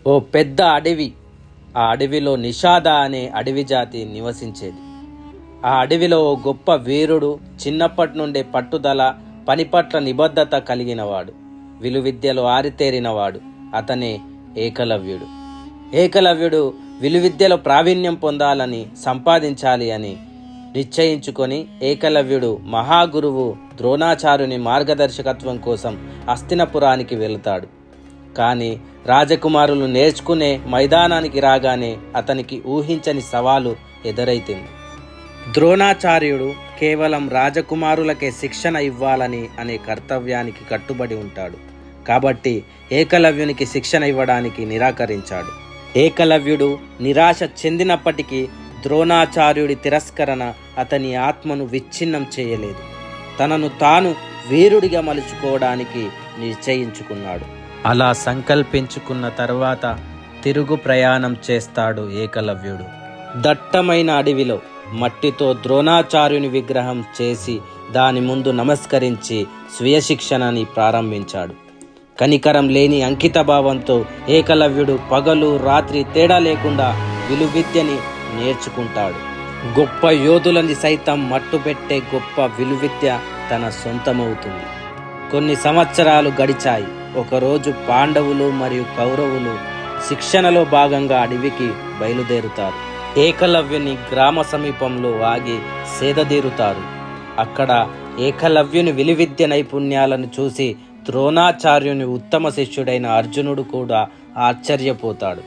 ఓ పెద్ద అడవి. ఆ అడవిలో నిషాద అనే అడవి జాతి నివసించేది. ఆ అడవిలో ఓ గొప్ప వీరుడు, చిన్నప్పటి నుండే పట్టుదల, పని పట్ల నిబద్ధత కలిగినవాడు, విలువిద్యలో ఆరితేరినవాడు. అతనే ఏకలవ్యుడు. ఏకలవ్యుడు విలువిద్యలో ప్రావీణ్యం పొందాలని, సంపాదించాలి అని నిశ్చయించుకొని ఏకలవ్యుడు మహాగురువు ద్రోణాచార్యుని మార్గదర్శకత్వం కోసం హస్తినపురానికి వెళతాడు. కానీ రాజకుమారులు నేర్చుకునే మైదానానికి రాగానే అతనికి ఊహించని సవాలు ఎదురైతుంది. ద్రోణాచార్యుడు కేవలం రాజకుమారులకే శిక్షణ ఇవ్వాలని అనే కర్తవ్యానికి కట్టుబడి ఉంటాడు. కాబట్టి ఏకలవ్యునికి శిక్షణ ఇవ్వడానికి నిరాకరించాడు. ఏకలవ్యుడు నిరాశ చెందినప్పటికీ ద్రోణాచార్యుడి తిరస్కరణ అతని ఆత్మను విచ్ఛిన్నం చేయలేదు. తనను తాను వీరుడిగా మలుచుకోవడానికి నిశ్చయించుకున్నాడు. అలా సంకల్పించుకున్న తర్వాత తిరుగు ప్రయాణం చేస్తాడు ఏకలవ్యుడు. దట్టమైన అడవిలో మట్టితో ద్రోణాచార్యుని విగ్రహం చేసి దాని ముందు నమస్కరించి స్వీయ శిక్షణని ప్రారంభించాడు. కనికరం లేని అంకితభావంతో ఏకలవ్యుడు పగలు రాత్రి తేడా లేకుండా విలువిద్యని నేర్చుకుంటాడు. గొప్ప యోధులని సైతం మట్టుపెట్టే గొప్ప విలువిద్య తన సొంతమవుతుంది. కొన్ని సంవత్సరాలు గడిచాయి. ఒకరోజు పాండవులు మరియు కౌరవులు శిక్షణలో భాగంగా అడవికి బయలుదేరుతారు. ఏకలవ్యుని గ్రామ సమీపంలో ఆగి సేదదీరుతారు. అక్కడ ఏకలవ్యుని విలువిద్య నైపుణ్యాలను చూసి ద్రోణాచార్యుని ఉత్తమ శిష్యుడైన అర్జునుడు కూడా ఆశ్చర్యపోతాడు.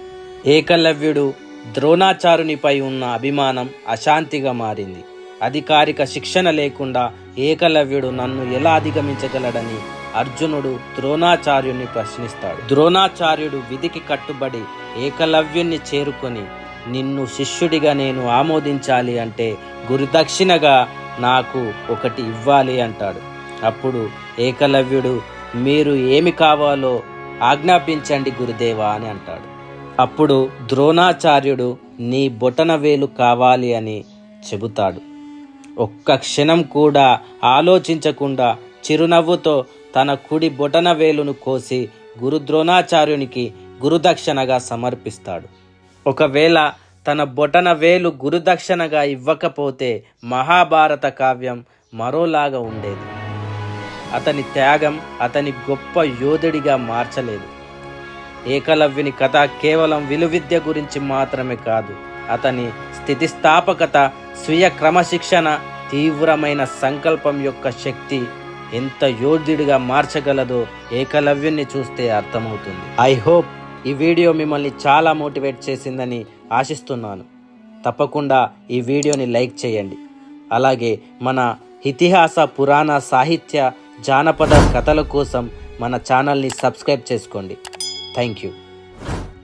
ఏకలవ్యుడు ద్రోణాచార్యునిపై ఉన్న అభిమానం అశాంతిగా మారింది. అధికారిక శిక్షణ లేకుండా ఏకలవ్యుడు నన్ను ఎలా అధిగమించగలడని అర్జునుడు ద్రోణాచార్యుని ప్రశ్నిస్తాడు. ద్రోణాచార్యుడు విధికి కట్టుబడి ఏకలవ్యుని చేరుకొని, నిన్ను శిష్యుడిగా నేను ఆమోదించాలి అంటే గురుదక్షిణగా నాకు ఒకటి ఇవ్వాలి అంటాడు. అప్పుడు ఏకలవ్యుడు, మీరు ఏమి కావాలో ఆజ్ఞాపించండి గురుదేవా అని అంటాడు. అప్పుడు ద్రోణాచార్యుడు, నీ బొటన వేలు కావాలి అని చెబుతాడు. ఒక్క క్షణం కూడా ఆలోచించకుండా చిరునవ్వుతో తన కుడి బొటన వేలును కోసి గురు ద్రోణాచార్యునికి గురుదక్షిణగా సమర్పిస్తాడు. ఒకవేళ తన బొటన వేలు గురుదక్షిణగా ఇవ్వకపోతే మహాభారత కావ్యం మరోలాగా ఉండేది. అతని త్యాగం అతని గొప్ప యోధుడిగా మార్చలేదు. ఏకలవ్యుని కథ కేవలం విలువిద్య గురించి మాత్రమే కాదు, అతని స్థితిస్థాపకత, స్వీయ క్రమశిక్షణ, తీవ్రమైన సంకల్పం యొక్క శక్తి ఎంత యోధుడిగా మార్చగలదో ఏకలవ్యుని చూస్తే అర్థమవుతుంది. ఐ హోప్ ఈ వీడియో మిమ్మల్ని చాలా మోటివేట్ చేసిందని ఆశిస్తున్నాను. తప్పకుండా ఈ వీడియోని లైక్ చేయండి. అలాగే మన ఇతిహాస, పురాణ, సాహిత్య, జానపద కథల కోసం మన ఛానల్ని సబ్స్క్రైబ్ చేసుకోండి. Thank you.